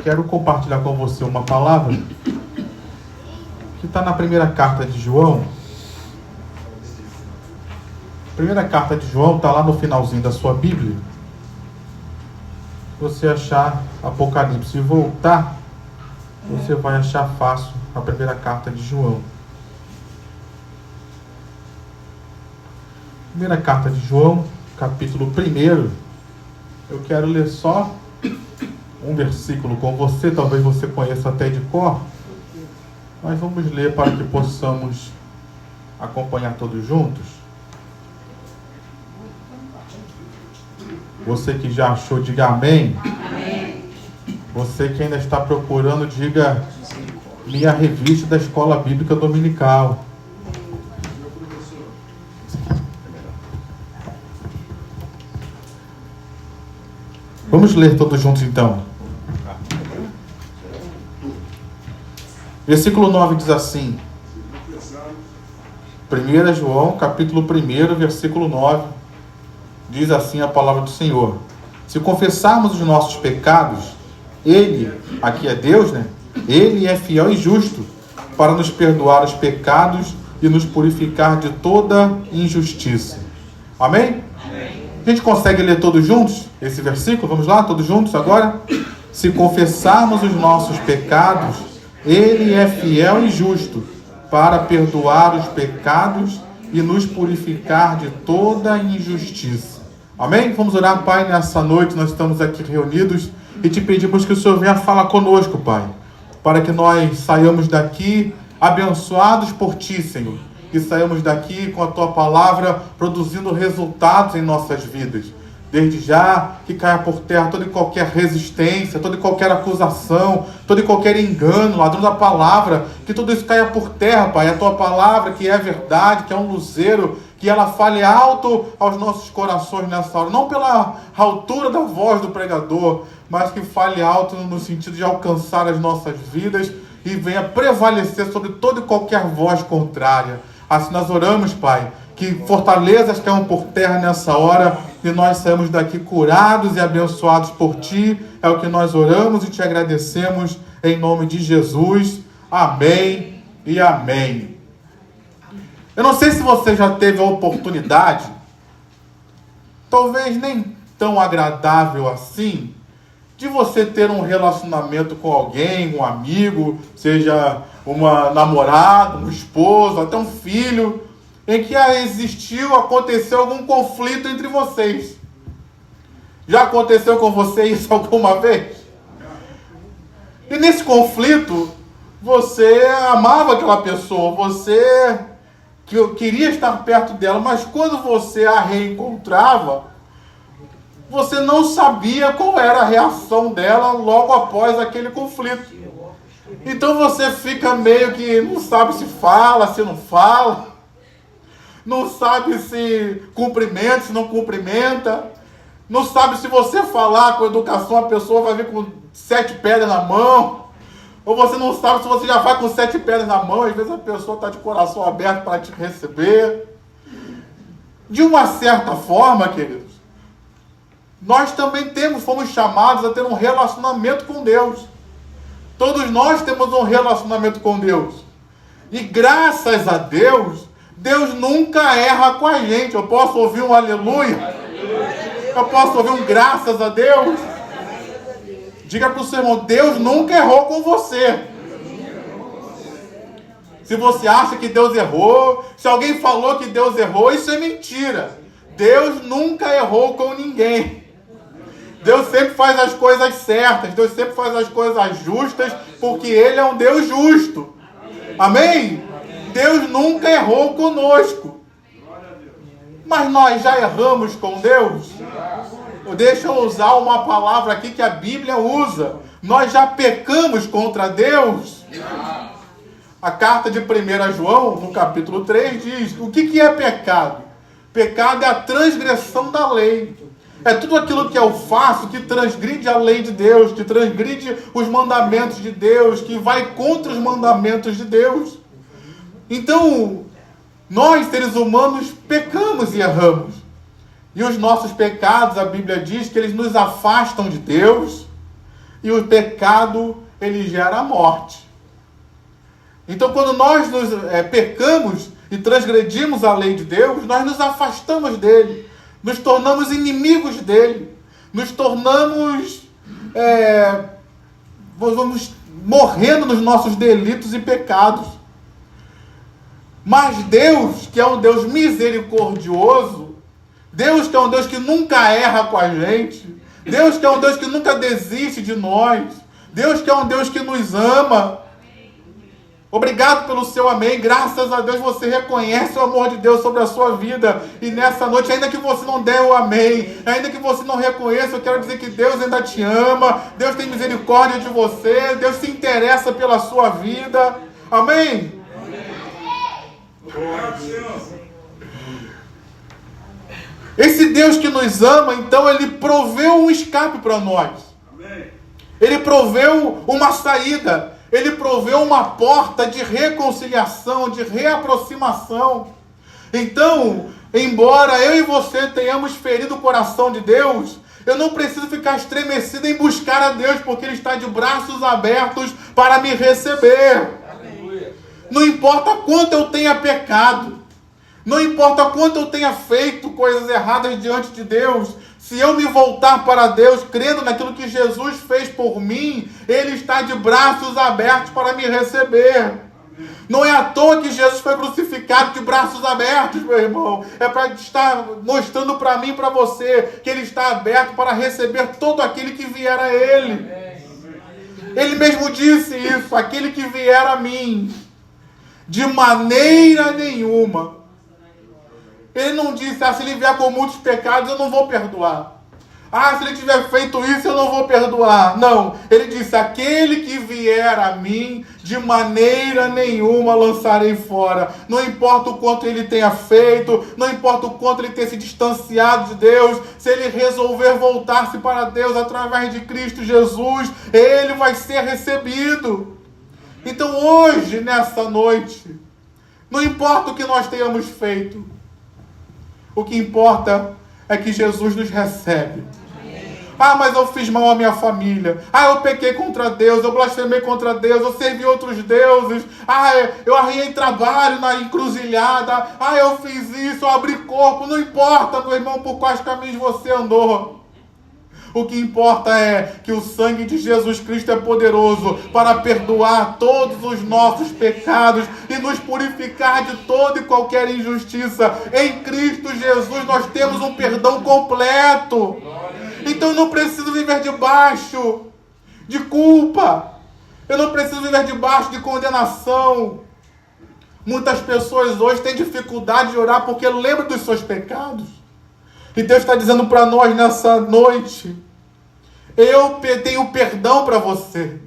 quero compartilhar com você uma palavra que está na primeira carta de João. A primeira carta de João está lá no finalzinho da sua Bíblia. Se você achar Apocalipse e voltar, você vai achar fácil a primeira carta de João. Primeira carta de João, capítulo 1. Eu quero ler só um versículo com você, talvez você conheça até de cor, mas vamos ler para que possamos acompanhar todos juntos. Você que já achou, diga amém. Amém. Você que ainda está procurando, diga minha revista da Escola Bíblica Dominical. Vamos ler todos juntos então. Versículo 9 diz assim. 1 João, capítulo 1, versículo 9. Diz assim a palavra do Senhor: se confessarmos os nossos pecados, Ele, aqui é Deus, né? Ele é fiel e justo para nos perdoar os pecados e nos purificar de toda injustiça. Amém? Amém. A gente consegue ler todos juntos esse versículo? Vamos lá, todos juntos agora? Se confessarmos os nossos pecados, Ele é fiel e justo para perdoar os pecados e nos purificar de toda injustiça. Amém? Vamos orar, Pai, nessa noite nós estamos aqui reunidos e te pedimos que o Senhor venha falar conosco, Pai, para que nós saiamos daqui abençoados por Ti, Senhor, que saiamos daqui com a Tua palavra produzindo resultados em nossas vidas. Desde já, que caia por terra toda e qualquer resistência, toda e qualquer acusação, todo e qualquer engano, ladrão da palavra, que tudo isso caia por terra, Pai. A Tua palavra, que é verdade, que é um luzeiro, que ela fale alto aos nossos corações nessa hora. Não pela altura da voz do pregador, mas que fale alto no sentido de alcançar as nossas vidas e venha prevalecer sobre toda e qualquer voz contrária. Assim nós oramos, Pai, que fortalezas caiam por terra nessa hora e nós saímos daqui curados e abençoados por Ti. É o que nós oramos e Te agradecemos em nome de Jesus. Amém e amém. Eu não sei se você já teve a oportunidade, talvez nem tão agradável assim, de você ter um relacionamento com alguém, um amigo, seja uma namorada, um esposo, até um filho, em que aconteceu algum conflito entre vocês. Já aconteceu com você isso alguma vez? E nesse conflito, você amava aquela pessoa, você queria estar perto dela, mas quando você a reencontrava, você não sabia qual era a reação dela logo após aquele conflito. Então você fica meio que não sabe se fala, se não fala, não sabe se cumprimenta, se não cumprimenta, não sabe se você falar com educação a pessoa vai vir com 7 pedras na mão, ou você não sabe se você já vai com 7 pedras na mão, às vezes a pessoa está de coração aberto para te receber. De uma certa forma, queridos, nós também fomos chamados a ter um relacionamento com Deus. Todos nós temos um relacionamento com Deus. E graças a Deus, Deus nunca erra com a gente. Eu posso ouvir um aleluia? Eu posso ouvir um graças a Deus? Diga para o seu irmão, Deus nunca errou com você. Se você acha que Deus errou, se alguém falou que Deus errou, isso é mentira. Deus nunca errou com ninguém. Deus sempre faz as coisas certas, Deus sempre faz as coisas justas, porque Ele é um Deus justo. Amém? Deus nunca errou conosco. Mas nós já erramos com Deus? Deixa eu usar uma palavra aqui que a Bíblia usa. Nós já pecamos contra Deus? A carta de 1 João, no capítulo 3, diz: o que é pecado? Pecado é a transgressão da lei. É tudo aquilo que eu faço que transgride a lei de Deus, que transgride os mandamentos de Deus, que vai contra os mandamentos de Deus. Então, nós, seres humanos, pecamos e erramos. E os nossos pecados, a Bíblia diz que eles nos afastam de Deus, e o pecado, ele gera a morte. Então, quando nós pecamos e transgredimos a lei de Deus, nós nos afastamos dele, nos tornamos inimigos dele, nos tornamos, vamos morrendo nos nossos delitos e pecados. Mas Deus, que é um Deus misericordioso, Deus que é um Deus que nunca erra com a gente, Deus que é um Deus que nunca desiste de nós, Deus que é um Deus que nos ama. Obrigado pelo seu amém. Graças a Deus você reconhece o amor de Deus sobre a sua vida. E nessa noite, ainda que você não dê o amém, ainda que você não reconheça, eu quero dizer que Deus ainda te ama. Deus tem misericórdia de você. Deus se interessa pela sua vida. Amém? Esse Deus que nos ama, então, ele proveu um escape para nós. Ele proveu uma saída. Ele proveu uma porta de reconciliação, de reaproximação. Então, embora eu e você tenhamos ferido o coração de Deus, eu não preciso ficar estremecido em buscar a Deus, porque Ele está de braços abertos para me receber. Aleluia. Não importa quanto eu tenha pecado, não importa quanto eu tenha feito coisas erradas diante de Deus, se eu me voltar para Deus, crendo naquilo que Jesus fez por mim, Ele está de braços abertos para me receber. Não é à toa que Jesus foi crucificado de braços abertos, meu irmão. É para estar mostrando para mim e para você que Ele está aberto para receber todo aquele que vier a Ele. Ele mesmo disse isso: aquele que vier a mim, de maneira nenhuma. Ele não disse, se ele vier com muitos pecados, eu não vou perdoar. Se ele tiver feito isso, eu não vou perdoar. Não, ele disse, aquele que vier a mim, de maneira nenhuma lançarei fora. Não importa o quanto ele tenha feito, não importa o quanto ele tenha se distanciado de Deus, se ele resolver voltar-se para Deus através de Cristo Jesus, ele vai ser recebido. Então hoje, nessa noite, não importa o que nós tenhamos feito, o que importa é que Jesus nos recebe. Mas eu fiz mal à minha família. Eu pequei contra Deus, eu blasfemei contra Deus, eu servi outros deuses. Eu arranhei trabalho na encruzilhada. Eu fiz isso, eu abri corpo. Não importa, meu irmão, por quais caminhos você andou. O que importa é que o sangue de Jesus Cristo é poderoso para perdoar todos os nossos pecados e nos purificar de toda e qualquer injustiça. Em Cristo Jesus nós temos um perdão completo. Então eu não preciso viver debaixo de culpa. Eu não preciso viver debaixo de condenação. Muitas pessoas hoje têm dificuldade de orar porque lembram dos seus pecados. E Deus está dizendo para nós nessa noite: eu tenho perdão para você.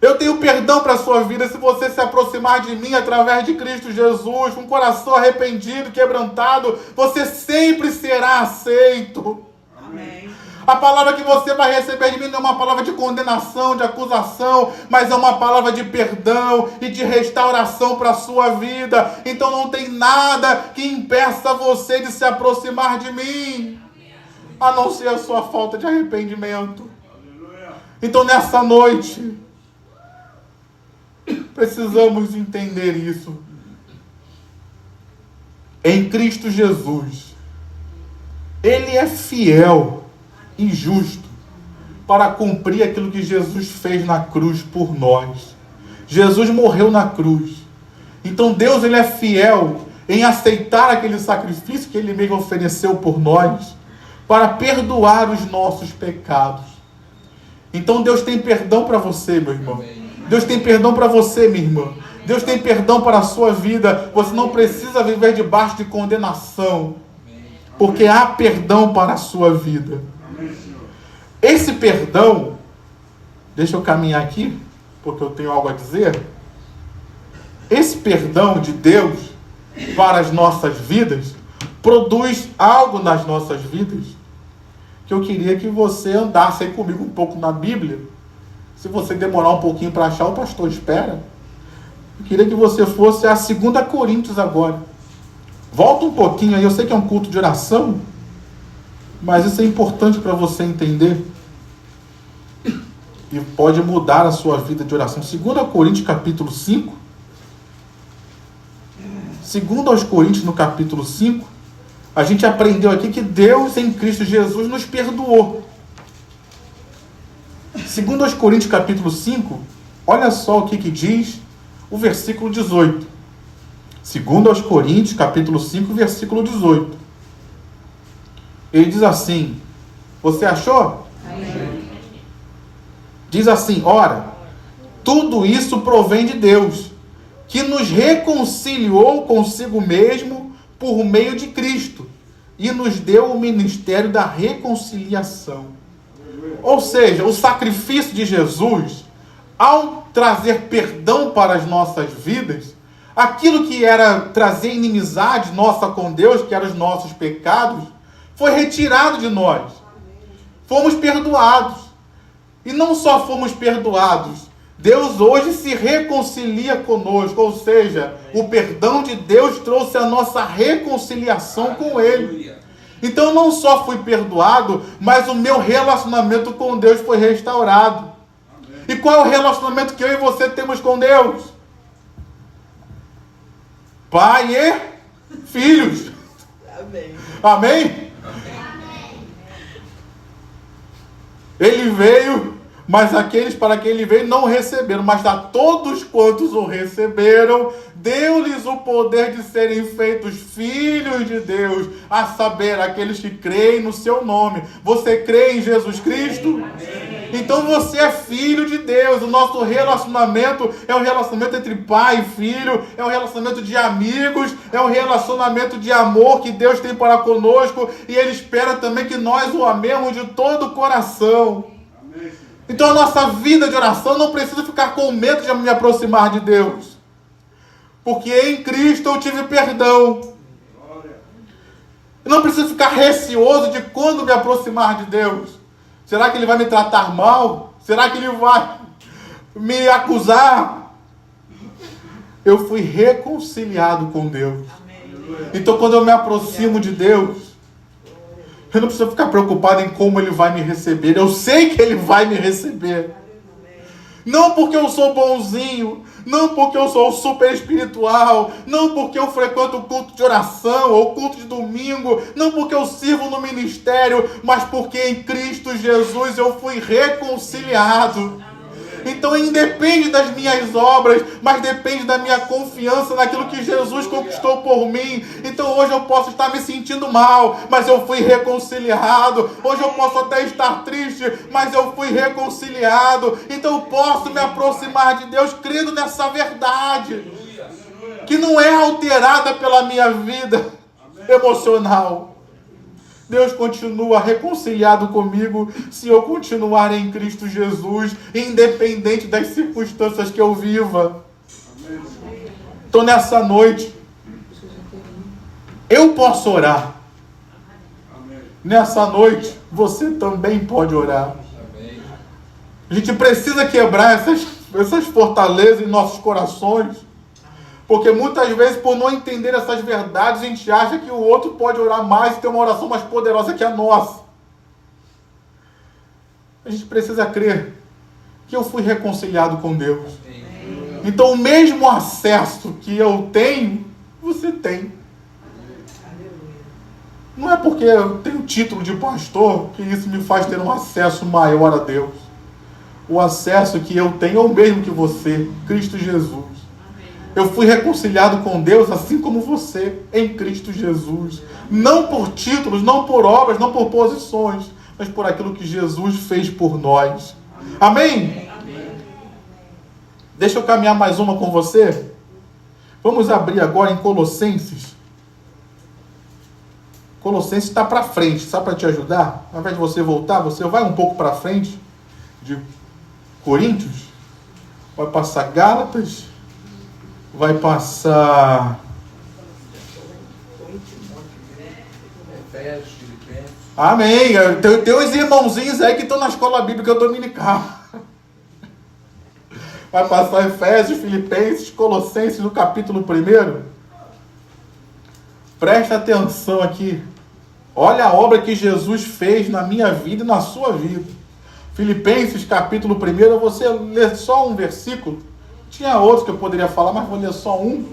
Eu tenho perdão para a sua vida se você se aproximar de mim através de Cristo Jesus, com um coração arrependido, quebrantado, você sempre será aceito. Amém. A palavra que você vai receber de mim não é uma palavra de condenação, de acusação, mas é uma palavra de perdão e de restauração para a sua vida. Então não tem nada que impeça você de se aproximar de mim, a não ser a sua falta de arrependimento. Então nessa noite, precisamos entender isso. Em Cristo Jesus, Ele é fiel e justo para cumprir aquilo que Jesus fez na cruz por nós. Jesus morreu na cruz. Então Deus, Ele é fiel em aceitar aquele sacrifício que Ele mesmo ofereceu por nós, para perdoar os nossos pecados. Então Deus tem perdão para você, meu irmão. Deus tem perdão para você, minha irmã. Deus tem perdão para a sua vida. Você não precisa viver debaixo de condenação, porque há perdão para a sua vida. Esse perdão, deixa eu caminhar aqui, porque eu tenho algo a dizer. Esse perdão de Deus para as nossas vidas produz algo nas nossas vidas que eu queria que você andasse aí comigo um pouco na Bíblia. Se você demorar um pouquinho para achar, o pastor espera. Eu queria que você fosse a 2 Coríntios agora. Volta um pouquinho aí, eu sei que é um culto de oração, mas isso é importante para você entender. e pode mudar a sua vida de oração. 2 Coríntios capítulo 5. 2 Coríntios no capítulo 5, a gente aprendeu aqui que Deus em Cristo Jesus nos perdoou. 2 Coríntios capítulo 5, olha só o que diz o versículo 18. 2 Coríntios capítulo 5, versículo 18. Ele diz assim, você achou? Amém. Diz assim, ora, tudo isso provém de Deus, que nos reconciliou consigo mesmo por meio de Cristo e nos deu o ministério da reconciliação. Ou seja, o sacrifício de Jesus, ao trazer perdão para as nossas vidas, aquilo que era trazer inimizade nossa com Deus, que eram os nossos pecados, foi retirado de nós. Fomos perdoados. E não só fomos perdoados, Deus hoje se reconcilia conosco, ou seja, o perdão de Deus trouxe a nossa reconciliação com Ele. Então não só fui perdoado, mas o meu relacionamento com Deus foi restaurado. E qual é o relacionamento que eu e você temos com Deus? Pai e filhos. Amém. Amém? Ele veio, mas aqueles para quem ele veio não receberam. Mas a todos quantos o receberam, deu-lhes o poder de serem feitos filhos de Deus, a saber, aqueles que creem no seu nome. Você crê em Jesus Cristo? Então você é filho de Deus. O nosso relacionamento é um relacionamento entre pai e filho, é um relacionamento de amigos, é um relacionamento de amor que Deus tem para conosco, e Ele espera também que nós o amemos de todo o coração. Então a nossa vida de oração não precisa ficar com medo de me aproximar de Deus, porque em Cristo eu tive perdão. Eu não preciso ficar receoso de quando me aproximar de Deus. Será que Ele vai me tratar mal? Será que Ele vai me acusar? Eu fui reconciliado com Deus. Então quando eu me aproximo de Deus, eu não preciso ficar preocupado em como Ele vai me receber. Eu sei que Ele vai me receber. Não porque eu sou bonzinho, não porque eu sou super espiritual, não porque eu frequento o culto de oração ou culto de domingo, não porque eu sirvo no ministério, mas porque em Cristo Jesus eu fui reconciliado. Então independe das minhas obras, mas depende da minha confiança naquilo que Jesus conquistou por mim. Então hoje eu posso estar me sentindo mal, mas eu fui reconciliado. Hoje eu posso até estar triste, mas eu fui reconciliado. Então eu posso me aproximar de Deus crendo nessa verdade, que não é alterada pela minha vida emocional. Deus continua reconciliado comigo se eu continuar em Cristo Jesus, independente das circunstâncias que eu viva. Então nessa noite, eu posso orar. Nessa noite, você também pode orar. A gente precisa quebrar essas fortalezas em nossos corações. Porque muitas vezes, por não entender essas verdades, a gente acha que o outro pode orar mais e ter uma oração mais poderosa que a nossa. A gente precisa crer que eu fui reconciliado com Deus. Então o mesmo acesso que eu tenho, você tem. Não é porque eu tenho título de pastor que isso me faz ter um acesso maior a Deus. O acesso que eu tenho é o mesmo que você, Cristo Jesus. Eu fui reconciliado com Deus assim como você, em Cristo Jesus. Não por títulos, não por obras, não por posições, mas por aquilo que Jesus fez por nós. Amém? Amém. Deixa eu caminhar mais uma com você. Vamos abrir agora em Colossenses. Colossenses está para frente, sabe, para te ajudar? Ao invés de você voltar, você vai um pouco para frente de Coríntios. Vai passar Gálatas. Vai passar Efésios, Filipenses. Amém. Tem uns irmãozinhos aí que estão na escola bíblica dominical. Vai passar Efésios, Filipenses, Colossenses no capítulo 1. Presta atenção aqui. Olha a obra que Jesus fez na minha vida e na sua vida. Filipenses capítulo 1, você lê só um versículo. Tinha outros que eu poderia falar, mas vou ler só um.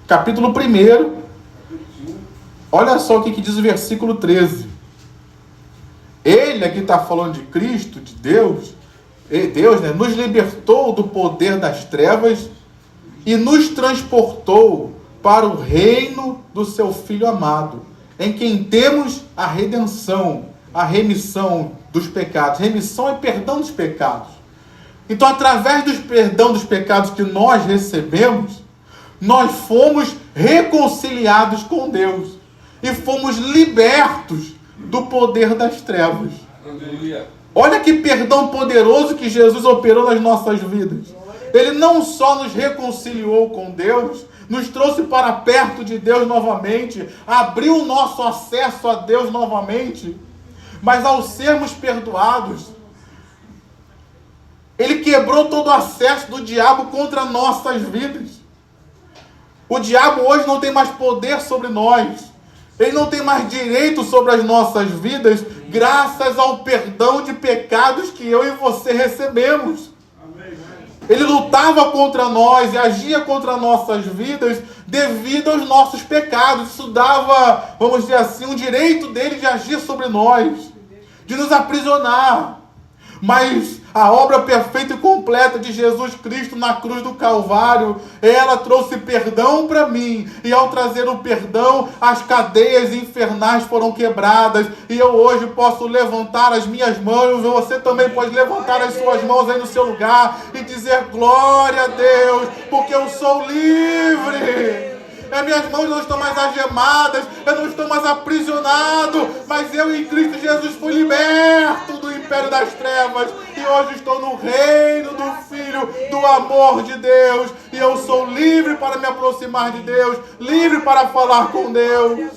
Capítulo 1. Olha só o que diz o versículo 13. Ele aqui está falando de Cristo, de Deus. Deus, né, nos libertou do poder das trevas e nos transportou para o reino do seu Filho amado, em quem temos a redenção, a remissão dos pecados. Remissão é perdão dos pecados. Então, através do perdão dos pecados que nós recebemos, nós fomos reconciliados com Deus e fomos libertos do poder das trevas. Olha que perdão poderoso que Jesus operou nas nossas vidas. Ele não só nos reconciliou com Deus, nos trouxe para perto de Deus novamente, abriu o nosso acesso a Deus novamente, mas ao sermos perdoados, Ele quebrou todo o acesso do diabo contra nossas vidas. O diabo hoje não tem mais poder sobre nós. Ele não tem mais direito sobre as nossas vidas, graças ao perdão de pecados que eu e você recebemos. Ele lutava contra nós e agia contra nossas vidas devido aos nossos pecados. Isso dava, vamos dizer assim, um direito dele de agir sobre nós, de nos aprisionar. Mas a obra perfeita e completa de Jesus Cristo na cruz do Calvário, ela trouxe perdão para mim. E ao trazer o perdão, as cadeias infernais foram quebradas. E eu hoje posso levantar as minhas mãos. Você também pode levantar as suas mãos aí no seu lugar e dizer glória a Deus, porque eu sou livre. As minhas mãos não estão mais algemadas, eu não estou mais aprisionado, mas eu em Cristo Jesus fui liberto do império das trevas e hoje estou no reino do Filho, do amor de Deus, e eu sou livre para me aproximar de Deus, livre para falar com Deus.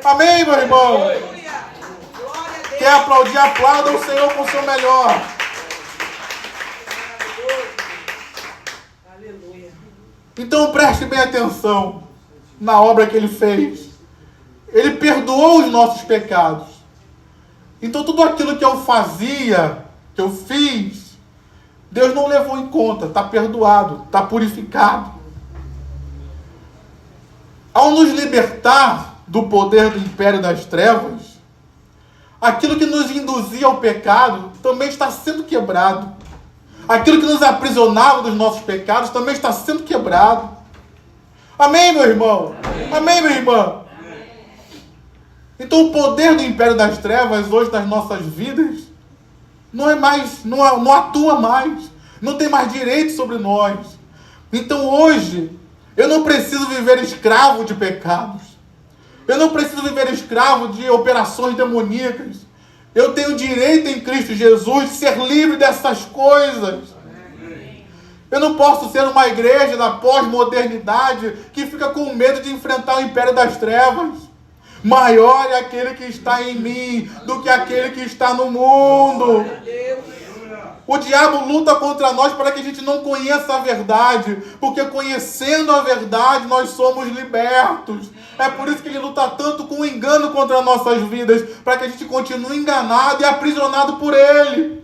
Amém, meu irmão? Quer aplaudir? Aplauda o Senhor com o seu melhor. Então preste bem atenção na obra que Ele fez. Ele perdoou os nossos pecados. Então tudo aquilo que eu fazia, que eu fiz, Deus não levou em conta. Está perdoado, está purificado. Ao nos libertar do poder do império das trevas, aquilo que nos induzia ao pecado também está sendo quebrado. Aquilo que nos aprisionava dos nossos pecados também está sendo quebrado. Amém, meu irmão? Amém, minha irmã? Então o poder do império das trevas hoje nas nossas vidas não é mais, não atua mais, não tem mais direito sobre nós. Então hoje eu não preciso viver escravo de pecados. Eu não preciso viver escravo de operações demoníacas. Eu tenho direito em Cristo Jesus de ser livre dessas coisas. Eu não posso ser uma igreja da pós-modernidade que fica com medo de enfrentar o império das trevas. Maior é aquele que está em mim do que aquele que está no mundo. O diabo luta contra nós para que a gente não conheça a verdade, porque conhecendo a verdade nós somos libertos. É por isso que ele luta tanto com o engano contra nossas vidas, para que a gente continue enganado e aprisionado por ele.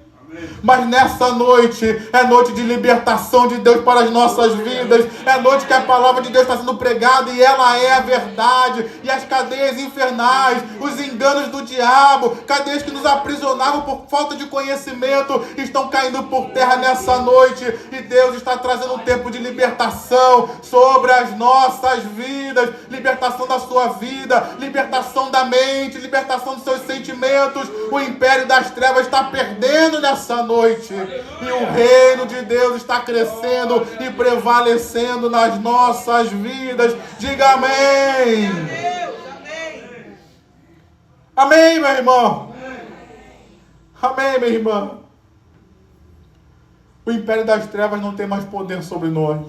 Mas nessa noite, é noite de libertação de Deus para as nossas vidas, é noite que a palavra de Deus está sendo pregada e ela é a verdade, e as cadeias infernais, os enganos do diabo, cadeias que nos aprisionavam por falta de conhecimento, estão caindo por terra nessa noite, e Deus está trazendo um tempo de libertação sobre as nossas vidas, libertação da sua vida, libertação da mente, libertação dos seus sentimentos. O império das trevas está perdendo nessa noite, e o reino de Deus está crescendo e prevalecendo nas nossas vidas. Diga amém. Amém, meu irmão. Amém, minha irmã. O império das trevas não tem mais poder sobre nós,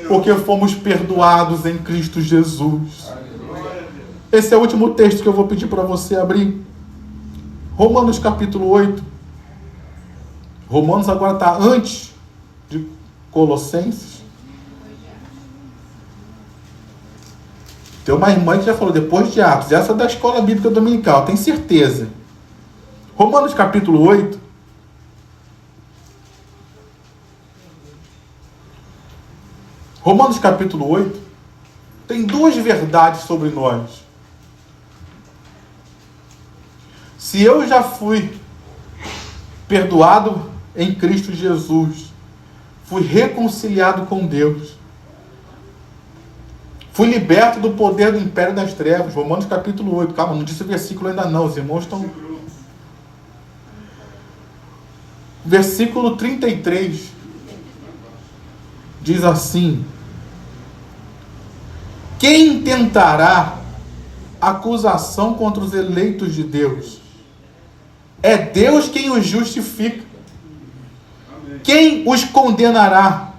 porque fomos perdoados em Cristo Jesus. Esse é o último texto que eu vou pedir para você abrir. Romanos capítulo 8. Romanos agora está antes de Colossenses. Tem uma irmã que já falou depois de Atos. Essa é da escola bíblica dominical, tem certeza. Romanos capítulo 8. Romanos capítulo 8 tem duas verdades sobre nós. Se eu já fui perdoado em Cristo Jesus, fui reconciliado com Deus, fui liberto do poder do império das trevas. Romanos capítulo 8. Calma, não disse o versículo ainda não. Os irmãos estão... Versículo 33. Diz assim: quem tentará acusação contra os eleitos de Deus? É Deus quem os justifica. Quem os condenará?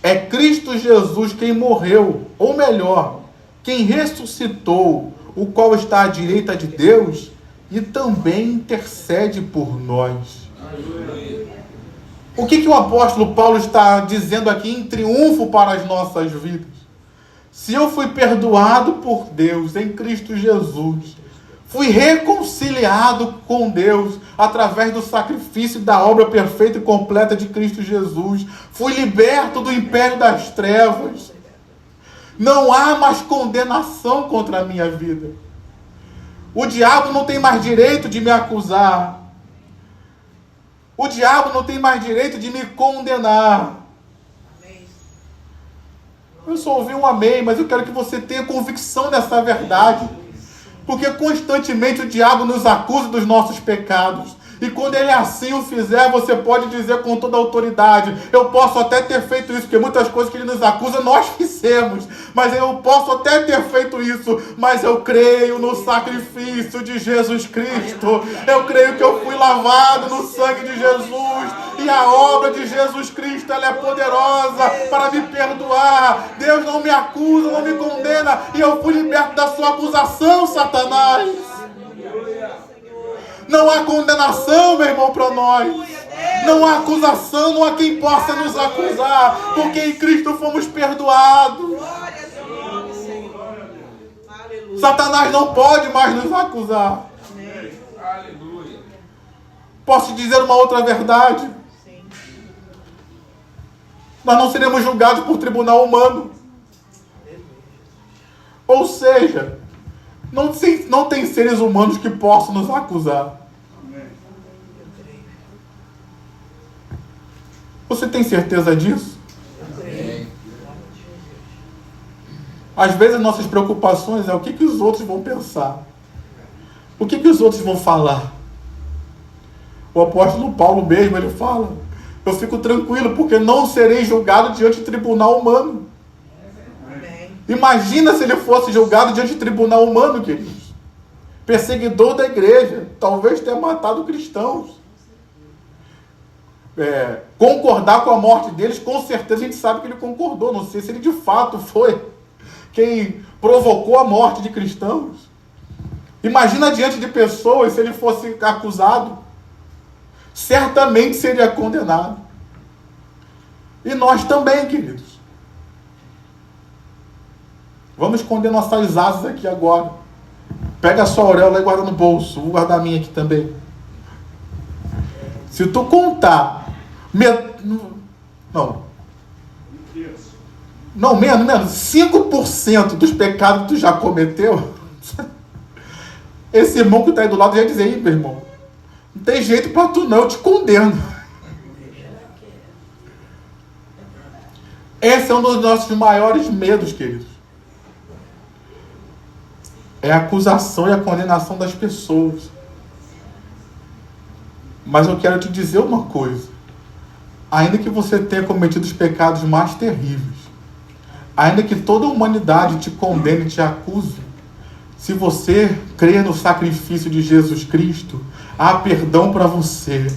É Cristo Jesus quem morreu, ou melhor, quem ressuscitou, o qual está à direita de Deus e também intercede por nós. O que o apóstolo Paulo está dizendo aqui em triunfo para as nossas vidas? Se eu fui perdoado por Deus em Cristo Jesus, fui reconciliado com Deus através do sacrifício da obra perfeita e completa de Cristo Jesus, fui liberto do império das trevas, não há mais condenação contra a minha vida. O diabo não tem mais direito de me acusar. O diabo não tem mais direito de me condenar. Eu só ouvi um amém, mas eu quero que você tenha convicção dessa verdade. Porque constantemente o diabo nos acusa dos nossos pecados. E quando ele assim o fizer, você pode dizer com toda a autoridade: eu posso até ter feito isso, porque muitas coisas que ele nos acusa nós fizemos. Mas eu posso até ter feito isso, mas eu creio no sacrifício de Jesus Cristo. Eu creio que eu fui lavado no sangue de Jesus. E a obra de Jesus Cristo, ela é poderosa para me perdoar. Deus não me acusa, não me condena. E eu fui liberto da sua acusação, Satanás. Não há condenação, meu irmão, para nós. Não há acusação, não há quem possa nos acusar. Porque em Cristo fomos perdoados. Satanás não pode mais nos acusar. Posso te dizer uma outra verdade? Nós não seremos julgados por tribunal humano. Ou seja, não tem seres humanos que possam nos acusar. Você tem certeza disso? Amém. Às vezes nossas preocupações é o que os outros vão pensar. O que os outros vão falar. O apóstolo Paulo mesmo, ele fala: eu fico tranquilo porque não serei julgado diante de tribunal humano. Imagina se ele fosse julgado diante de tribunal humano, queridos. Perseguidor da igreja, talvez tenha matado cristãos. Concordar com a morte deles, com certeza a gente sabe que ele concordou. Não sei se ele de fato foi quem provocou a morte de cristãos. Imagina diante de pessoas, se ele fosse acusado, certamente seria condenado. E nós também, queridos. Vamos esconder nossas asas aqui agora. Pega a sua auréola e guarda no bolso. Vou guardar a minha aqui também. Se tu contar... menos 5% dos pecados que tu já cometeu, esse irmão que está aí do lado já ia dizer: ih, meu irmão, não tem jeito para tu não, eu te condeno. Esse é um dos nossos maiores medos, queridos. É a acusação e a condenação das pessoas. Mas eu quero te dizer uma coisa. Ainda que você tenha cometido os pecados mais terríveis, ainda que toda a humanidade te condene e te acuse, se você crer no sacrifício de Jesus Cristo, há perdão para você.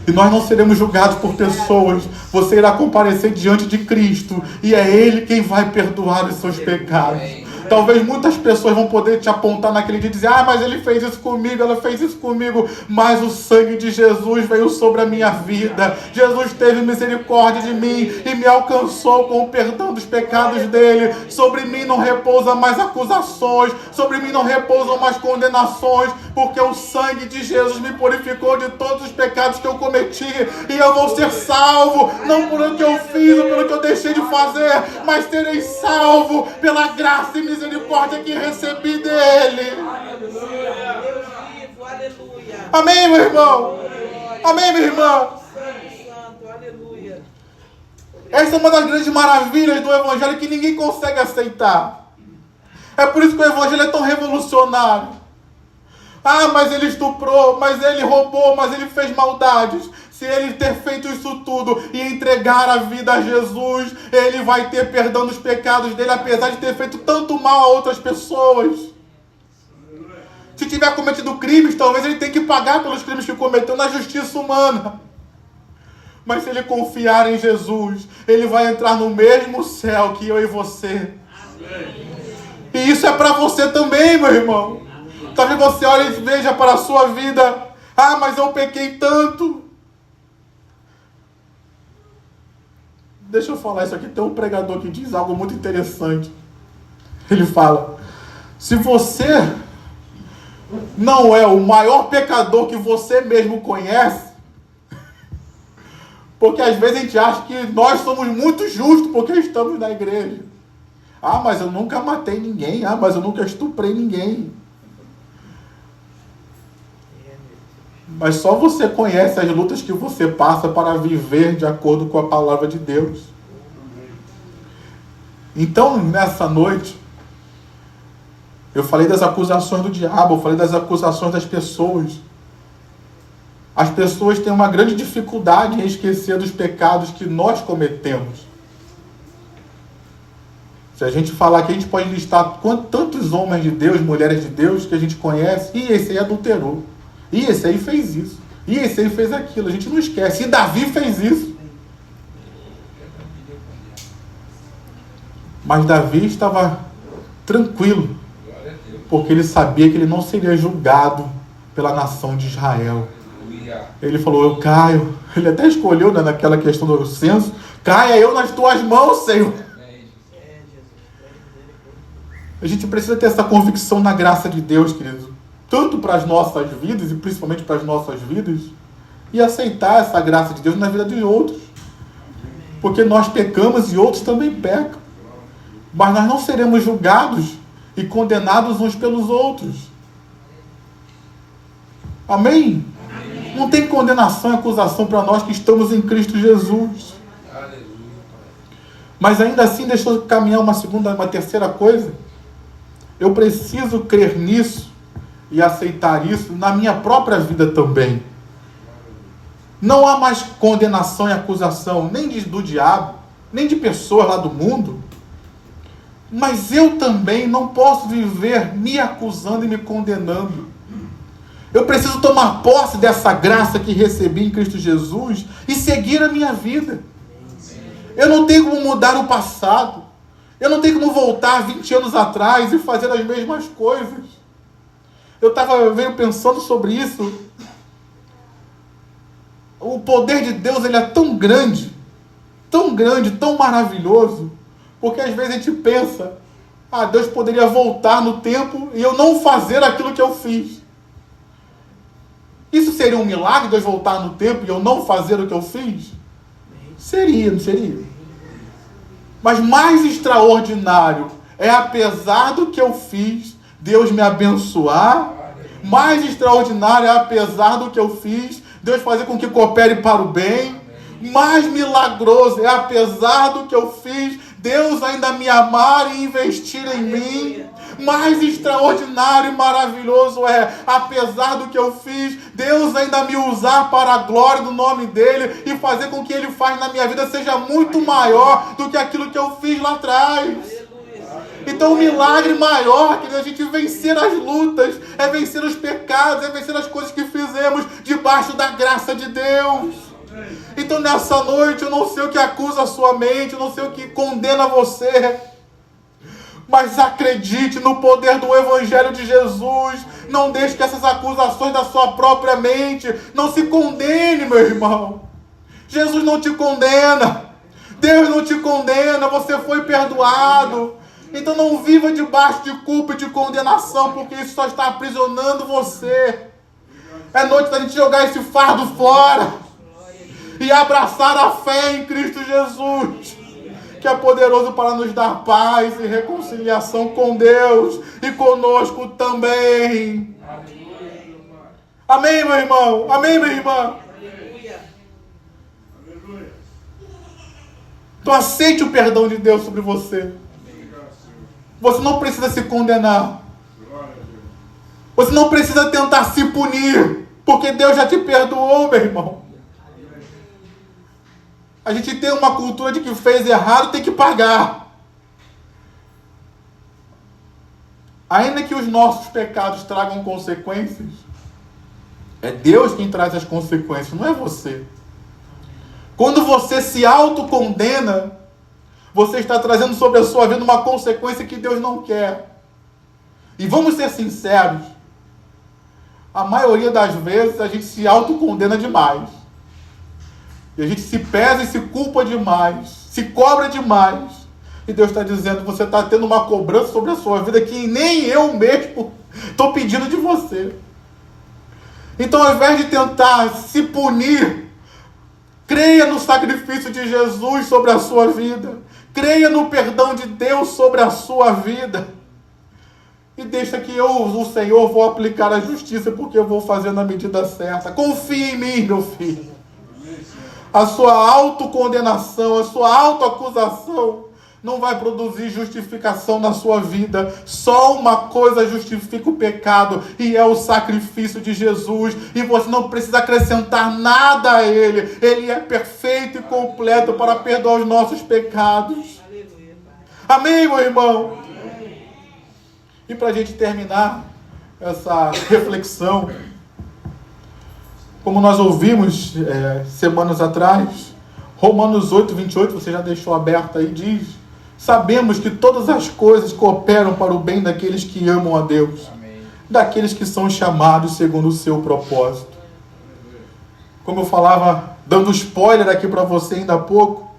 E nós não seremos julgados por pessoas. Você irá comparecer diante de Cristo, e é Ele quem vai perdoar os seus pecados. Talvez muitas pessoas vão poder te apontar naquele dia e dizer: ah, mas ele fez isso comigo, ela fez isso comigo. Mas o sangue de Jesus veio sobre a minha vida. Jesus teve misericórdia de mim e me alcançou com o perdão dos pecados dele. Sobre mim não repousa mais acusações, sobre mim não repousam mais condenações, porque o sangue de Jesus me purificou de todos os pecados que eu cometi, e eu vou ser salvo, não por o que eu fiz ou pelo que eu deixei de fazer, mas serei salvo pela graça e misericórdia que recebi dele. Amém, meu irmão? Amém, minha irmã? Essa é uma das grandes maravilhas do Evangelho que ninguém consegue aceitar. É por isso que o Evangelho é tão revolucionário. Ah, mas ele estuprou, mas ele roubou, mas ele fez maldades. Se ele ter feito isso tudo e entregar a vida a Jesus, ele vai ter perdão dos pecados dele, apesar de ter feito tanto mal a outras pessoas. Se tiver cometido crimes, talvez ele tenha que pagar pelos crimes que cometeu na justiça humana. Mas se ele confiar em Jesus, ele vai entrar no mesmo céu que eu e você. E isso é para você também, meu irmão. Talvez você olhe e veja para a sua vida: ah, mas eu pequei tanto. Deixa eu falar isso aqui. Tem um pregador que diz algo muito interessante. Ele fala: se você não é o maior pecador que você mesmo conhece, porque às vezes a gente acha que nós somos muito justos porque estamos na igreja. Ah, mas eu nunca matei ninguém. Ah, mas eu nunca estuprei ninguém. Mas só você conhece as lutas que você passa para viver de acordo com a palavra de Deus. Então, nessa noite, eu falei das acusações do diabo, eu falei das acusações das pessoas. As pessoas têm uma grande dificuldade em esquecer dos pecados que nós cometemos. Se a gente falar aqui, a gente pode listar tantos homens de Deus, mulheres de Deus que a gente conhece. E esse aí adulterou. E esse aí fez isso. E esse aí fez aquilo. A gente não esquece. E Davi fez isso. Mas Davi estava tranquilo, porque ele sabia que ele não seria julgado pela nação de Israel. Ele falou: eu caio. Ele até escolheu, né, naquela questão do censo: caia eu nas tuas mãos, Senhor. A gente precisa ter essa convicção na graça de Deus, querido, tanto para as nossas vidas e principalmente para as nossas vidas, e aceitar essa graça de Deus na vida de outros, porque nós pecamos e outros também pecam, mas nós não seremos julgados e condenados uns pelos outros. Amém? Não tem condenação e acusação para nós que estamos em Cristo Jesus. Mas ainda assim, deixa eu caminhar uma terceira coisa. Eu preciso crer nisso e aceitar isso na minha própria vida também. Não há mais condenação e acusação, nem do diabo, nem de pessoas lá do mundo. Mas eu também não posso viver me acusando e me condenando. Eu preciso tomar posse dessa graça que recebi em Cristo Jesus e seguir a minha vida. Eu não tenho como mudar o passado. Eu não tenho como voltar 20 anos atrás e fazer as mesmas coisas. Eu venho pensando sobre isso. O poder de Deus, ele é tão grande, tão maravilhoso, porque às vezes a gente pensa: ah, Deus poderia voltar no tempo e eu não fazer aquilo que eu fiz. Isso seria um milagre, Deus voltar no tempo e eu não fazer o que eu fiz? Seria, não seria? Mas mais extraordinário é, apesar do que eu fiz, Deus me abençoar. Mais extraordinário é, apesar do que eu fiz, Deus fazer com que coopere para o bem. Mais milagroso é, apesar do que eu fiz, Deus ainda me amar e investir em mim. Mais extraordinário e maravilhoso é, apesar do que eu fiz, Deus ainda me usar para a glória do nome dele e fazer com que ele faz na minha vida seja muito maior do que aquilo que eu fiz lá atrás. Então o milagre maior que a gente vencer as lutas, é vencer os pecados, é vencer as coisas que fizemos debaixo da graça de Deus. Então nessa noite eu não sei o que acusa a sua mente, eu não sei o que condena você, Mas acredite no poder do Evangelho de Jesus. Não deixe que essas acusações da sua própria mente não se condene, meu irmão. Jesus não te condena. Deus não te condena. Você foi perdoado. Então não viva debaixo de culpa e de condenação, porque isso só está aprisionando você. É noite da gente jogar esse fardo fora e abraçar a fé em Cristo Jesus, que é poderoso para nos dar paz e reconciliação com Deus e conosco também. Amém, meu irmão? Amém, minha irmã? Então aceite o perdão de Deus sobre você. Você não precisa se condenar. Você não precisa tentar se punir, porque Deus já te perdoou, meu irmão. A gente tem uma cultura de que fez errado, tem que pagar. Ainda que os nossos pecados tragam consequências, é Deus quem traz as consequências, não é você. Quando você se autocondena, você está trazendo sobre a sua vida uma consequência que Deus não quer. E vamos ser sinceros, a maioria das vezes a gente se autocondena demais. E a gente se pesa e se culpa demais, se cobra demais. E Deus está dizendo, você está tendo uma cobrança sobre a sua vida que nem eu mesmo estou pedindo de você. Então, ao invés de tentar se punir, creia no sacrifício de Jesus sobre a sua vida. Creia no perdão de Deus sobre a sua vida. E deixa que eu, o Senhor, vou aplicar a justiça, porque eu vou fazer na medida certa. Confie em mim, meu filho. A sua autocondenação, a sua autoacusação não vai produzir justificação na sua vida. Só uma coisa justifica o pecado, e é o sacrifício de Jesus. E você não precisa acrescentar nada a Ele. Ele é perfeito e completo para perdoar os nossos pecados. Amém, meu irmão? E para a gente terminar essa reflexão, como nós ouvimos semanas atrás, Romanos 8, 28, você já deixou aberto aí, diz: sabemos que todas as coisas cooperam para o bem daqueles que amam a Deus, amém, daqueles que são chamados segundo o seu propósito. Como eu falava, dando spoiler aqui para você ainda há pouco,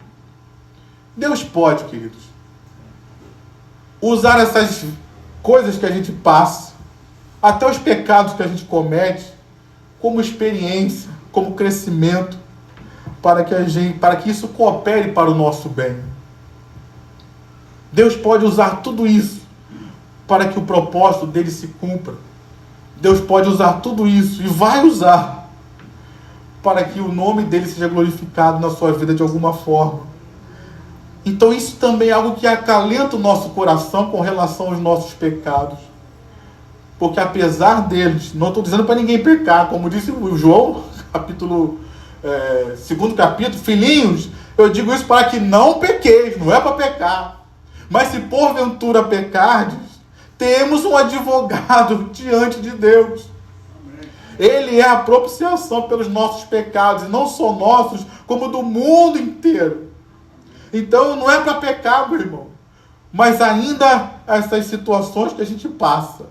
Deus pode, queridos, usar essas coisas que a gente passa, até os pecados que a gente comete, como experiência, como crescimento, para que isso coopere para o nosso bem. Deus pode usar tudo isso para que o propósito dele se cumpra. Deus pode usar tudo isso e vai usar para que o nome dele seja glorificado na sua vida de alguma forma. Então isso também é algo que acalenta o nosso coração com relação aos nossos pecados. Porque apesar deles, não estou dizendo para ninguém pecar, como disse o João, segundo capítulo, filhinhos, eu digo isso para que não pequeis, não é para pecar. Mas se porventura pecardes, temos um advogado diante de Deus. Ele é a propiciação pelos nossos pecados, e não só nossos, como do mundo inteiro. Então não é para pecar, meu irmão. Mas ainda essas situações que a gente passa,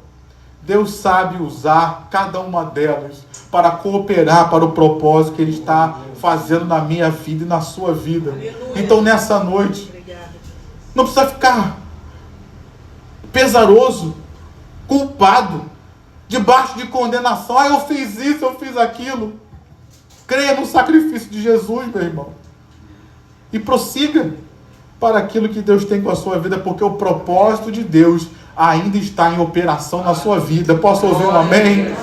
Deus sabe usar cada uma delas para cooperar para o propósito que Ele está fazendo na minha vida e na sua vida. Então nessa noite, não precisa ficar pesaroso, culpado, debaixo de condenação. Eu fiz isso, eu fiz aquilo. Creia no sacrifício de Jesus, meu irmão. E prossiga para aquilo que Deus tem com a sua vida, porque o propósito de Deus ainda está em operação na sua vida. Posso ouvir um amém?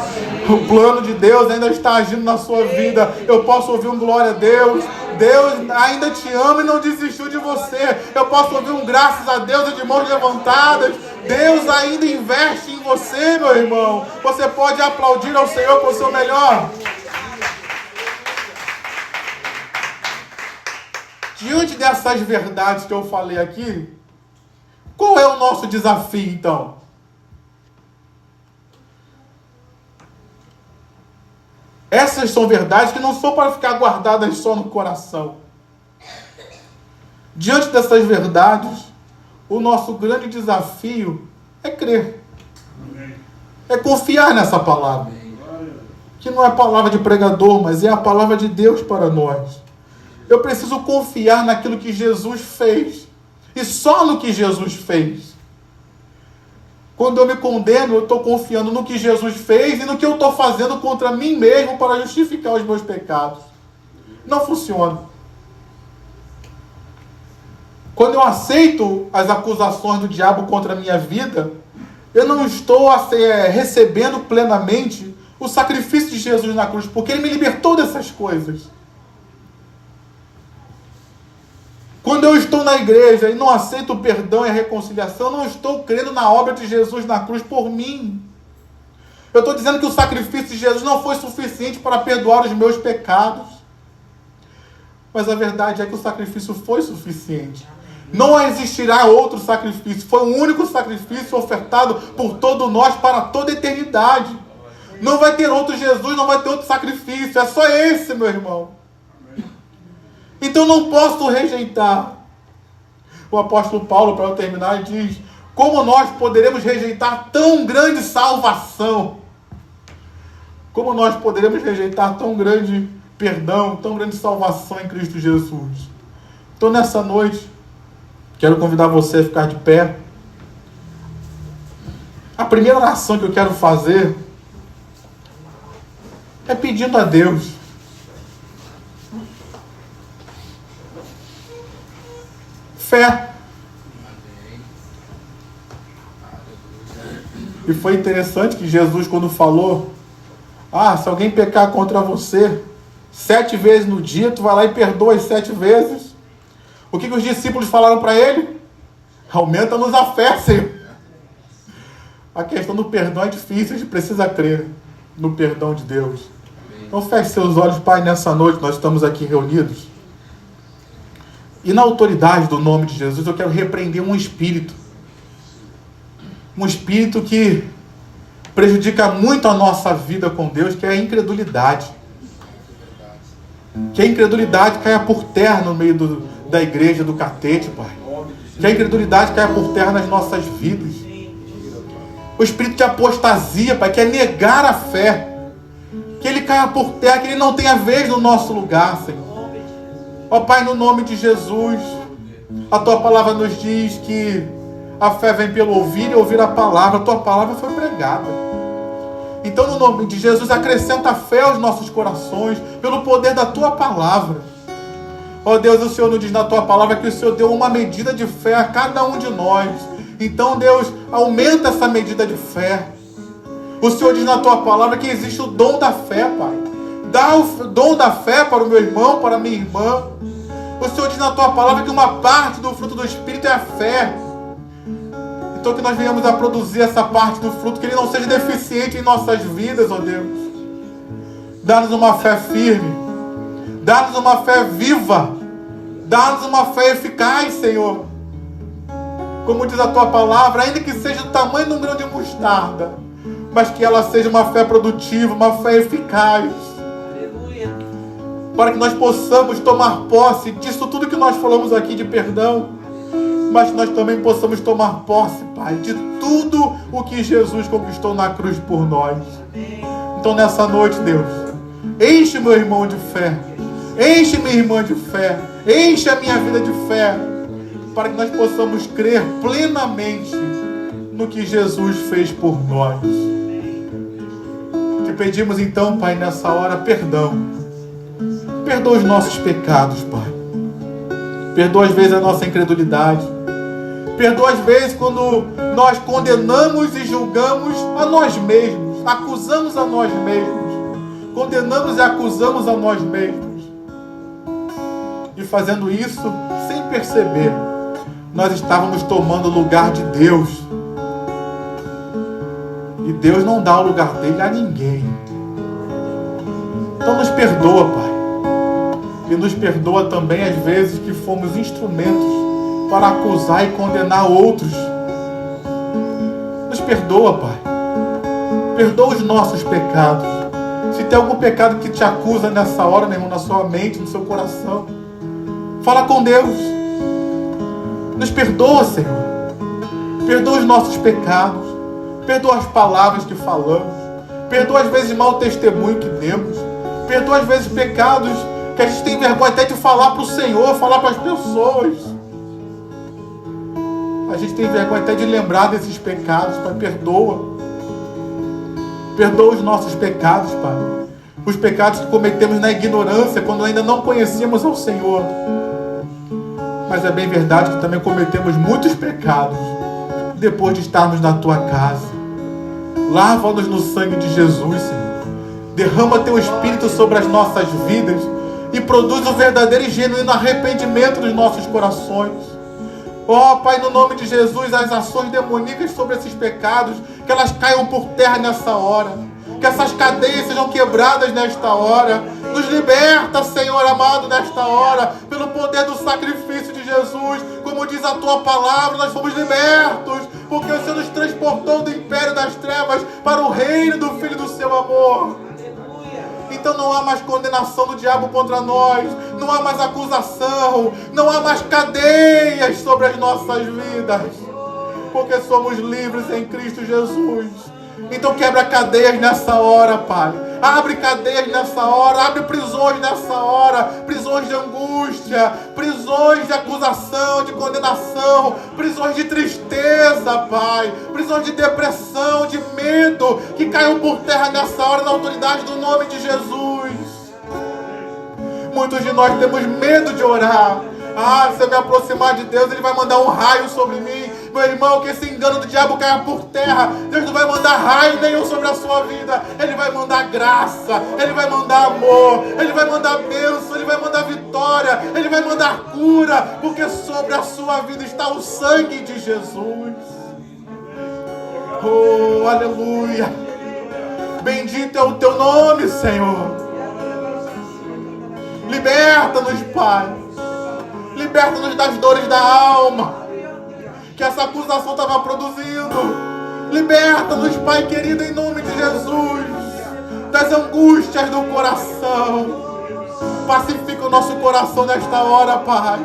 O plano de Deus ainda está agindo na sua vida. Eu posso ouvir um glória a Deus. Deus ainda te ama e não desistiu de você. Eu posso ouvir um graças a Deus de mãos levantadas. Deus ainda investe em você, meu irmão. Você pode aplaudir ao Senhor com o seu melhor. Diante dessas verdades que eu falei aqui, qual é o nosso desafio, então? Essas são verdades que não são para ficar guardadas só no coração. Diante dessas verdades, o nosso grande desafio é crer. É confiar nessa palavra. Que não é palavra de pregador, mas é a palavra de Deus para nós. Eu preciso confiar naquilo que Jesus fez. E só no que Jesus fez. Quando eu me condeno, eu estou confiando no que Jesus fez e no que eu estou fazendo contra mim mesmo para justificar os meus pecados. Não funciona. Quando eu aceito as acusações do diabo contra a minha vida, eu não estou recebendo plenamente o sacrifício de Jesus na cruz, porque Ele me libertou dessas coisas. Quando eu estou na igreja e não aceito o perdão e a reconciliação, eu não estou crendo na obra de Jesus na cruz por mim. Eu estou dizendo que o sacrifício de Jesus não foi suficiente para perdoar os meus pecados. Mas a verdade é que o sacrifício foi suficiente. Não existirá outro sacrifício. Foi o único sacrifício ofertado por todos nós para toda a eternidade. Não vai ter outro Jesus, não vai ter outro sacrifício. É só esse, meu irmão. Então não posso rejeitar. O apóstolo Paulo, para eu terminar, diz: como nós poderemos rejeitar tão grande salvação? Como nós poderemos rejeitar tão grande perdão, tão grande salvação em Cristo Jesus? Então nessa noite, quero convidar você a ficar de pé. A primeira oração que eu quero fazer é pedindo a Deus. Fé. E foi interessante que Jesus, quando falou: se alguém pecar contra você 7 vezes no dia, tu vai lá e perdoa as 7 vezes. O que os discípulos falaram para ele? Aumenta-nos a fé, Senhor. A questão do perdão é difícil, a gente precisa crer no perdão de Deus. Então feche seus olhos, Pai, nessa noite nós estamos aqui reunidos. E na autoridade do nome de Jesus, eu quero repreender um espírito. Um espírito que prejudica muito a nossa vida com Deus, que é a incredulidade. Que a incredulidade caia por terra no meio da igreja, do catete, Pai. Que a incredulidade caia por terra nas nossas vidas. O espírito de apostasia, Pai, que é negar a fé. Que ele caia por terra, que ele não tenha vez no nosso lugar, Senhor. Ó Pai, no nome de Jesus, a Tua palavra nos diz que a fé vem pelo ouvir e ouvir a palavra. A Tua palavra foi pregada. Então, no nome de Jesus, acrescenta fé aos nossos corações, pelo poder da Tua palavra. Ó Deus, o Senhor nos diz na Tua palavra que o Senhor deu uma medida de fé a cada um de nós. Então, Deus, aumenta essa medida de fé. O Senhor diz na Tua palavra que existe o dom da fé, Pai. Dá o dom da fé para o meu irmão, para a minha irmã. O Senhor diz na Tua palavra que uma parte do fruto do Espírito é a fé. Então que nós venhamos a produzir essa parte do fruto, que ele não seja deficiente em nossas vidas, ó Deus. Dá-nos uma fé firme. Dá-nos uma fé viva. Dá-nos uma fé eficaz, Senhor. Como diz a Tua palavra, ainda que seja do tamanho de um grão de mostarda, mas que ela seja uma fé produtiva, uma fé eficaz. Para que nós possamos tomar posse disso tudo que nós falamos aqui de perdão, mas que nós também possamos tomar posse, Pai, de tudo o que Jesus conquistou na cruz por nós. Então nessa noite, Deus, enche meu irmão de fé, enche minha irmã de fé, enche a minha vida de fé, para que nós possamos crer plenamente no que Jesus fez por nós. Te pedimos então, Pai, nessa hora, perdão. Perdoa os nossos pecados, Pai. Perdoa às vezes a nossa incredulidade. Perdoa às vezes quando nós condenamos e julgamos a nós mesmos. Acusamos a nós mesmos. Condenamos e acusamos a nós mesmos. E fazendo isso, sem perceber, nós estávamos tomando o lugar de Deus. E Deus não dá o lugar dele a ninguém. Então nos perdoa, Pai. E nos perdoa também às vezes que fomos instrumentos para acusar e condenar outros. Nos perdoa, Pai. Perdoa os nossos pecados. Se tem algum pecado que te acusa nessa hora, meu irmão, na sua mente, no seu coração, fala com Deus. Nos perdoa, Senhor. Perdoa os nossos pecados. Perdoa as palavras que falamos. Perdoa às vezes mau testemunho que demos. Perdoa às vezes pecados que a gente tem vergonha até de falar para o Senhor, falar para as pessoas. A gente tem vergonha até de lembrar desses pecados, Pai. Perdoa. Perdoa os nossos pecados, Pai. Os pecados que cometemos na ignorância, quando ainda não conhecíamos ao Senhor. Mas é bem verdade que também cometemos muitos pecados depois de estarmos na Tua casa. Lava-nos no sangue de Jesus, Senhor. Derrama Teu Espírito sobre as nossas vidas e produz o verdadeiro e genuíno arrependimento dos nossos corações. Ó, Pai, no nome de Jesus, as ações demoníacas sobre esses pecados, que elas caiam por terra nessa hora. Que essas cadeias sejam quebradas nesta hora. Nos liberta, Senhor amado, nesta hora, pelo poder do sacrifício de Jesus. Como diz a Tua palavra, nós fomos libertos, porque o Senhor nos transportou do império das trevas para o reino do Filho do Seu amor. Então não há mais condenação do diabo contra nós, não há mais acusação, não há mais cadeias sobre as nossas vidas, porque somos livres em Cristo Jesus. Então quebra cadeias nessa hora, Pai. Abre cadeias nessa hora, abre prisões nessa hora, prisões de angústia, prisões de acusação, de condenação, prisões de tristeza, Pai, prisões de depressão, de medo, que caiam por terra nessa hora na autoridade do nome de Jesus. Muitos de nós temos medo de orar. Se eu me aproximar de Deus, Ele vai mandar um raio sobre mim. Meu irmão, que esse engano do diabo caia por terra. Deus não vai mandar raio nenhum sobre a sua vida. Ele vai mandar graça, Ele vai mandar amor, Ele vai mandar bênção, Ele vai mandar vitória, Ele vai mandar cura, porque sobre a sua vida está o sangue de Jesus. Oh, aleluia. Bendito é o Teu nome, Senhor. Liberta-nos, Pai. Liberta-nos das dores da alma que essa acusação estava produzindo. Liberta-nos, Pai querido, em nome de Jesus, das angústias do coração. Pacifica o nosso coração nesta hora, Pai.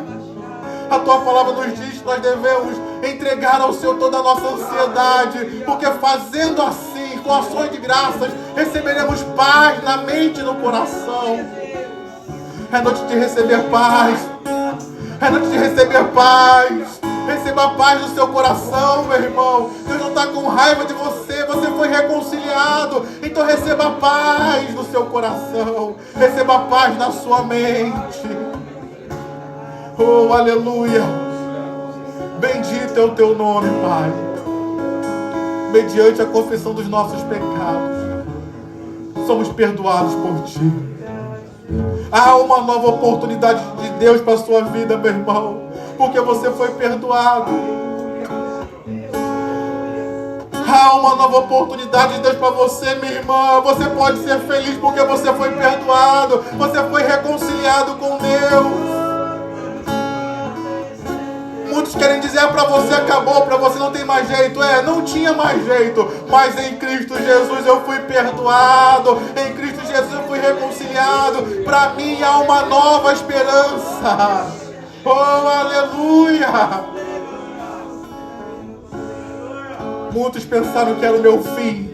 A Tua palavra nos diz que nós devemos entregar ao Senhor toda a nossa ansiedade, porque fazendo assim, com ações de graças, receberemos paz na mente e no coração. É noite de receber paz. É noite de receber paz. Receba a paz no seu coração, meu irmão. Deus não está com raiva de você. Você foi reconciliado. Então receba a paz no seu coração. Receba a paz na sua mente. Oh, aleluia. Bendito é o Teu nome, Pai. Mediante a confissão dos nossos pecados, somos perdoados por Ti. Há uma nova oportunidade de Deus para a sua vida, meu irmão, porque você foi perdoado. Há uma nova oportunidade de Deus para você, minha irmã. Você pode ser feliz porque você foi perdoado. Você foi reconciliado com Deus. Muitos querem dizer para você acabou, para você não tem mais jeito. Não tinha mais jeito, mas em Cristo Jesus eu fui perdoado. Em Cristo Jesus eu fui reconciliado. Para mim há uma nova esperança. Oh, aleluia. Muitos pensaram que era o meu fim,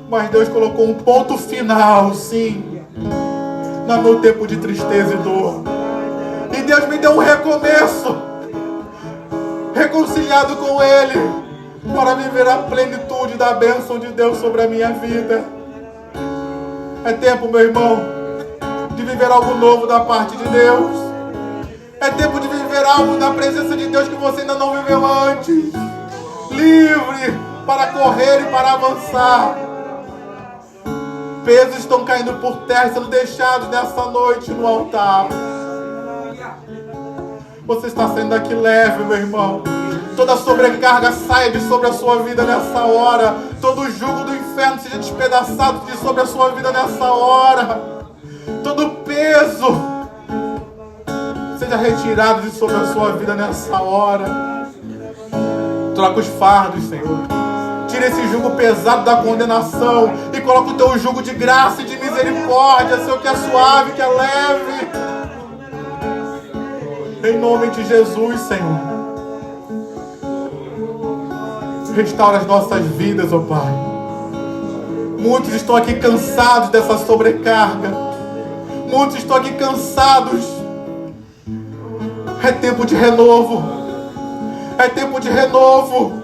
mas Deus colocou um ponto final, sim, no meu tempo de tristeza e dor. E Deus me deu um recomeço, reconciliado com Ele, para viver a plenitude da bênção de Deus sobre a minha vida. É tempo, meu irmão, de viver algo novo da parte de Deus. É tempo de viver algo na presença de Deus que você ainda não viveu antes. Livre para correr e para avançar. Pesos estão caindo por terra, sendo deixados nessa noite no altar. Você está saindo daqui leve, meu irmão. Toda sobrecarga saia de sobre a sua vida nessa hora. Todo o jugo do inferno seja despedaçado de sobre a sua vida nessa hora. Todo peso seja retirado de sobre a sua vida nessa hora. Troca os fardos, Senhor. Tira esse jugo pesado da condenação e coloca o Teu jugo de graça e de misericórdia, Senhor, que é suave, que é leve. Em nome de Jesus, Senhor. Restaura as nossas vidas, ó Pai. Muitos estão aqui cansados dessa sobrecarga. Muitos estão aqui cansados. É tempo de renovo. É tempo de renovo.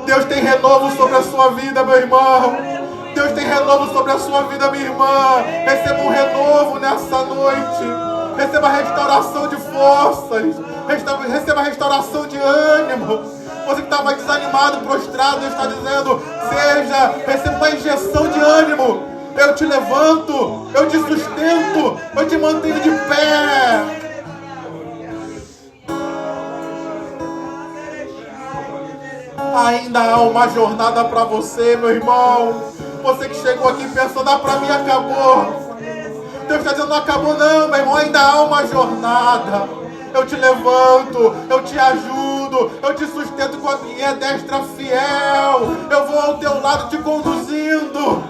Deus tem renovo sobre a sua vida, meu irmão. Deus tem renovo sobre a sua vida, minha irmã. Receba um renovo nessa noite. Receba restauração de forças. Receba restauração de ânimo. Você que estava desanimado, prostrado, Deus está dizendo: receba uma injeção de ânimo. Eu te levanto, eu te sustento, eu te mantenho de pé. Ainda há uma jornada para você, meu irmão. Você que chegou aqui pensando: para mim acabou. Deus está dizendo: não acabou não, meu irmão. Ainda há uma jornada. Eu te levanto, eu te ajudo, eu te sustento com a minha destra fiel. Eu vou ao teu lado te conduzindo.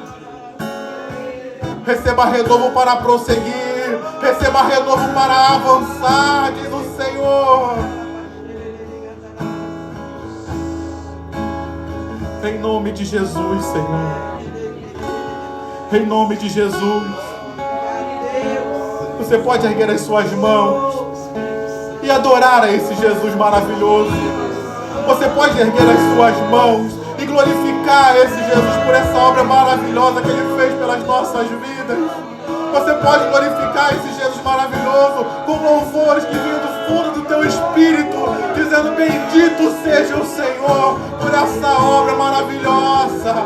Receba renovo para prosseguir. Receba renovo para avançar, diz o Senhor. Em nome de Jesus, Senhor. Em nome de Jesus. Você pode erguer as suas mãos e adorar a esse Jesus maravilhoso. Você pode erguer as suas mãos e glorificar esse Jesus por essa obra maravilhosa que Ele fez pelas nossas vidas. Você pode glorificar esse Jesus maravilhoso com louvores que vinham do fundo do teu espírito, dizendo: bendito seja o Senhor por essa obra maravilhosa.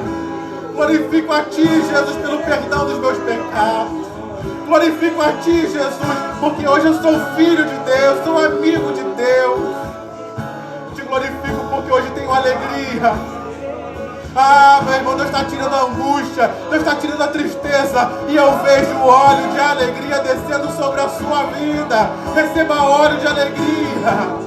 Glorifico a Ti, Jesus, pelo perdão dos meus pecados. Glorifico a Ti, Jesus, porque hoje eu sou filho de Deus, sou amigo de Deus. Te glorifico porque hoje tenho alegria. Ah, meu irmão, Deus está tirando a angústia, Deus está tirando a tristeza, e eu vejo o óleo de alegria descendo sobre a sua vida. Receba óleo de alegria.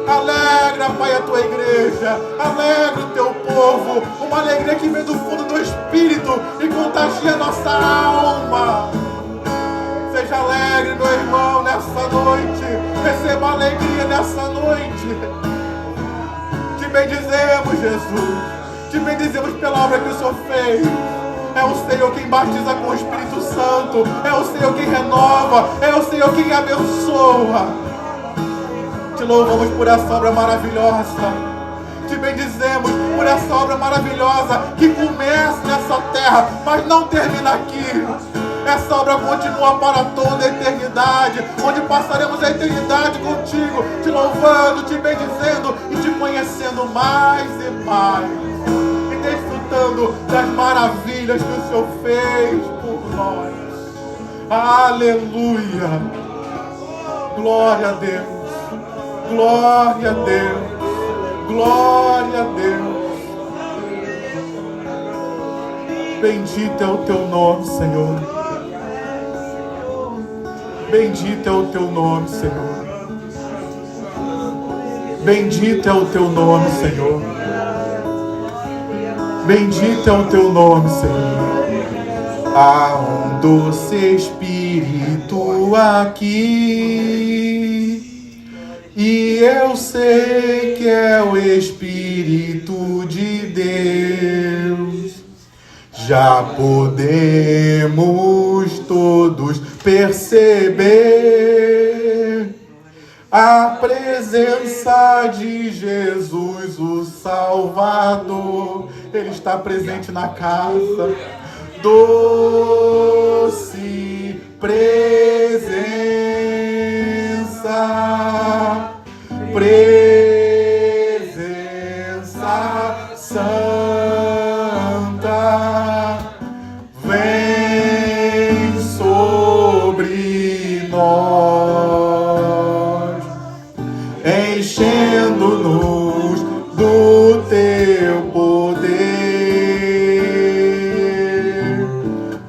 Alegra, Pai, a tua igreja. Alegra o teu povo. Uma alegria que vem do fundo do espírito e contagia a nossa alma. Seja alegre, meu irmão, nessa noite. Receba alegria nessa noite. Te bendizemos, Jesus. Te bendizemos pela obra que o Senhor fez. É o Senhor quem batiza com o Espírito Santo. É o Senhor quem renova. É o Senhor quem abençoa. Te louvamos por essa obra maravilhosa. Te bendizemos por essa obra maravilhosa que começa nessa terra, mas não termina aqui. Essa obra continua para toda a eternidade, onde passaremos a eternidade contigo, te louvando, te bendizendo e te conhecendo mais e mais, e desfrutando das maravilhas que o Senhor fez por nós. Aleluia! Glória a Deus! Glória a Deus! Glória a Deus! Bendito é o teu nome, Senhor. Bendito é o teu nome, Senhor. Bendito é o teu nome, Senhor. Bendito é o teu nome, Senhor. Há um doce Espírito aqui, e eu sei que é o Espírito de Deus. Já podemos todos perceber a presença de Jesus, o Salvador. Ele está presente na casa. Doce presença, presença santa, vem sobre nós, enchendo-nos do teu poder.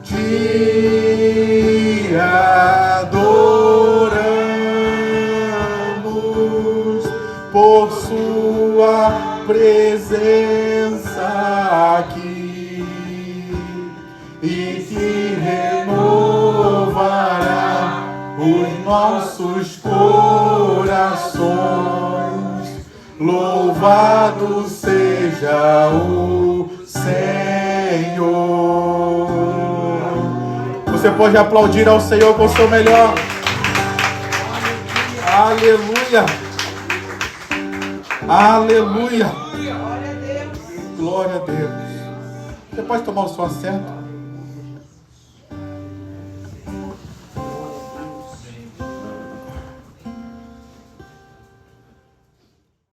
Te adoramos por sua presença aqui, e que renovará os nossos corações. Louvado seja o Senhor. Você pode aplaudir ao Senhor com o seu melhor. Aleluia. Aleluia. Glória a Deus. Você pode tomar o seu assento.